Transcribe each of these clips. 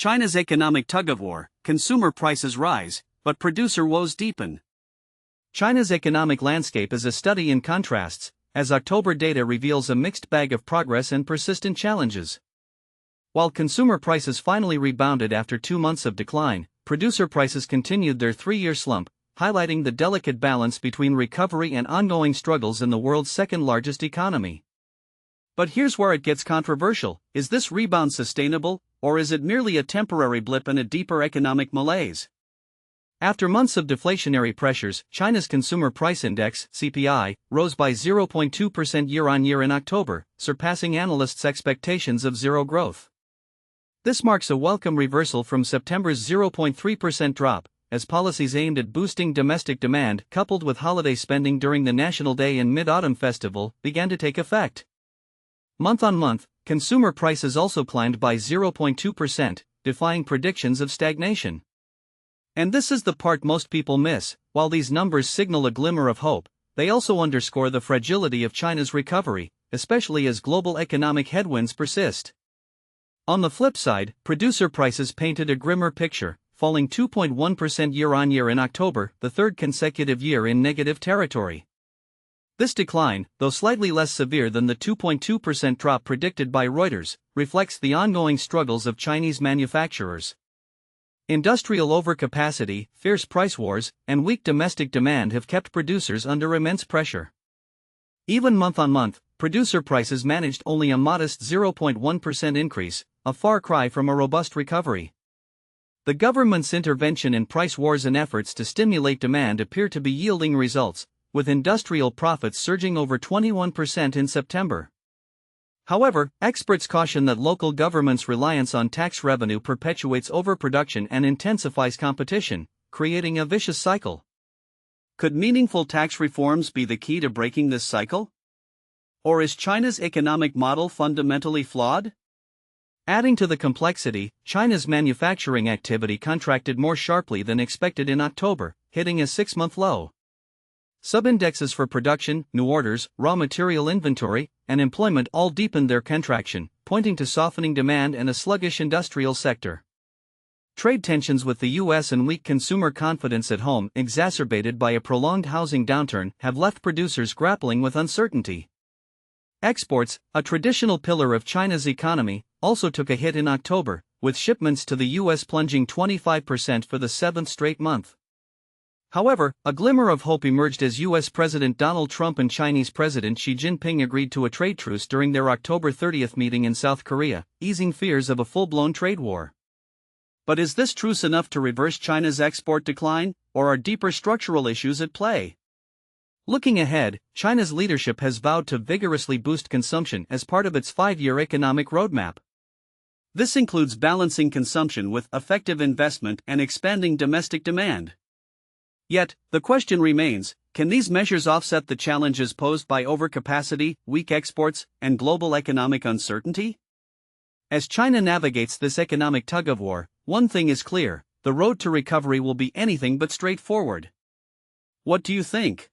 China's economic tug-of-war, consumer prices rise, but producer woes deepen. China's economic landscape is a study in contrasts, as October data reveals a mixed bag of progress and persistent challenges. While consumer prices finally rebounded after 2 months of decline, producer prices continued their 3-year slump, highlighting the delicate balance between recovery and ongoing struggles in the world's second-largest economy. But here's where it gets controversial: is this rebound sustainable, or is it merely a temporary blip in a deeper economic malaise? After months of deflationary pressures, China's Consumer Price Index (CPI) rose by 0.2% year-on-year in October, surpassing analysts' expectations of zero growth. This marks a welcome reversal from September's 0.3% drop, as policies aimed at boosting domestic demand, coupled with holiday spending during the National Day and Mid-Autumn Festival, began to take effect. Month-on-month, consumer prices also climbed by 0.2%, defying predictions of stagnation. And this is the part most people miss: while these numbers signal a glimmer of hope, they also underscore the fragility of China's recovery, especially as global economic headwinds persist. On the flip side, producer prices painted a grimmer picture, falling 2.1% year-on-year in October, the third consecutive year in negative territory. This decline, though slightly less severe than the 2.2% drop predicted by Reuters, reflects the ongoing struggles of Chinese manufacturers. Industrial overcapacity, fierce price wars, and weak domestic demand have kept producers under immense pressure. Even month-on-month, producer prices managed only a modest 0.1% increase, a far cry from a robust recovery. The government's intervention in price wars and efforts to stimulate demand appear to be yielding results, with industrial profits surging over 21% in September. However, experts caution that local governments' reliance on tax revenue perpetuates overproduction and intensifies competition, creating a vicious cycle. Could meaningful tax reforms be the key to breaking this cycle? Or is China's economic model fundamentally flawed? Adding to the complexity, China's manufacturing activity contracted more sharply than expected in October, hitting a 6-month low. Subindexes for production, new orders, raw material inventory, and employment all deepened their contraction, pointing to softening demand and a sluggish industrial sector. Trade tensions with the U.S. and weak consumer confidence at home, exacerbated by a prolonged housing downturn, have left producers grappling with uncertainty. Exports, a traditional pillar of China's economy, also took a hit in October, with shipments to the U.S. plunging 25% for the 7th straight month. However, a glimmer of hope emerged as U.S. President Donald Trump and Chinese President Xi Jinping agreed to a trade truce during their October 30 meeting in South Korea, easing fears of a full-blown trade war. But is this truce enough to reverse China's export decline, or are deeper structural issues at play? Looking ahead, China's leadership has vowed to vigorously boost consumption as part of its 5-year economic roadmap. This includes balancing consumption with effective investment and expanding domestic demand. Yet, the question remains: can these measures offset the challenges posed by overcapacity, weak exports, and global economic uncertainty? As China navigates this economic tug-of-war, one thing is clear: the road to recovery will be anything but straightforward. What do you think?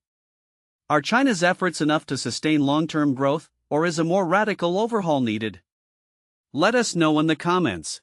Are China's efforts enough to sustain long-term growth, or is a more radical overhaul needed? Let us know in the comments.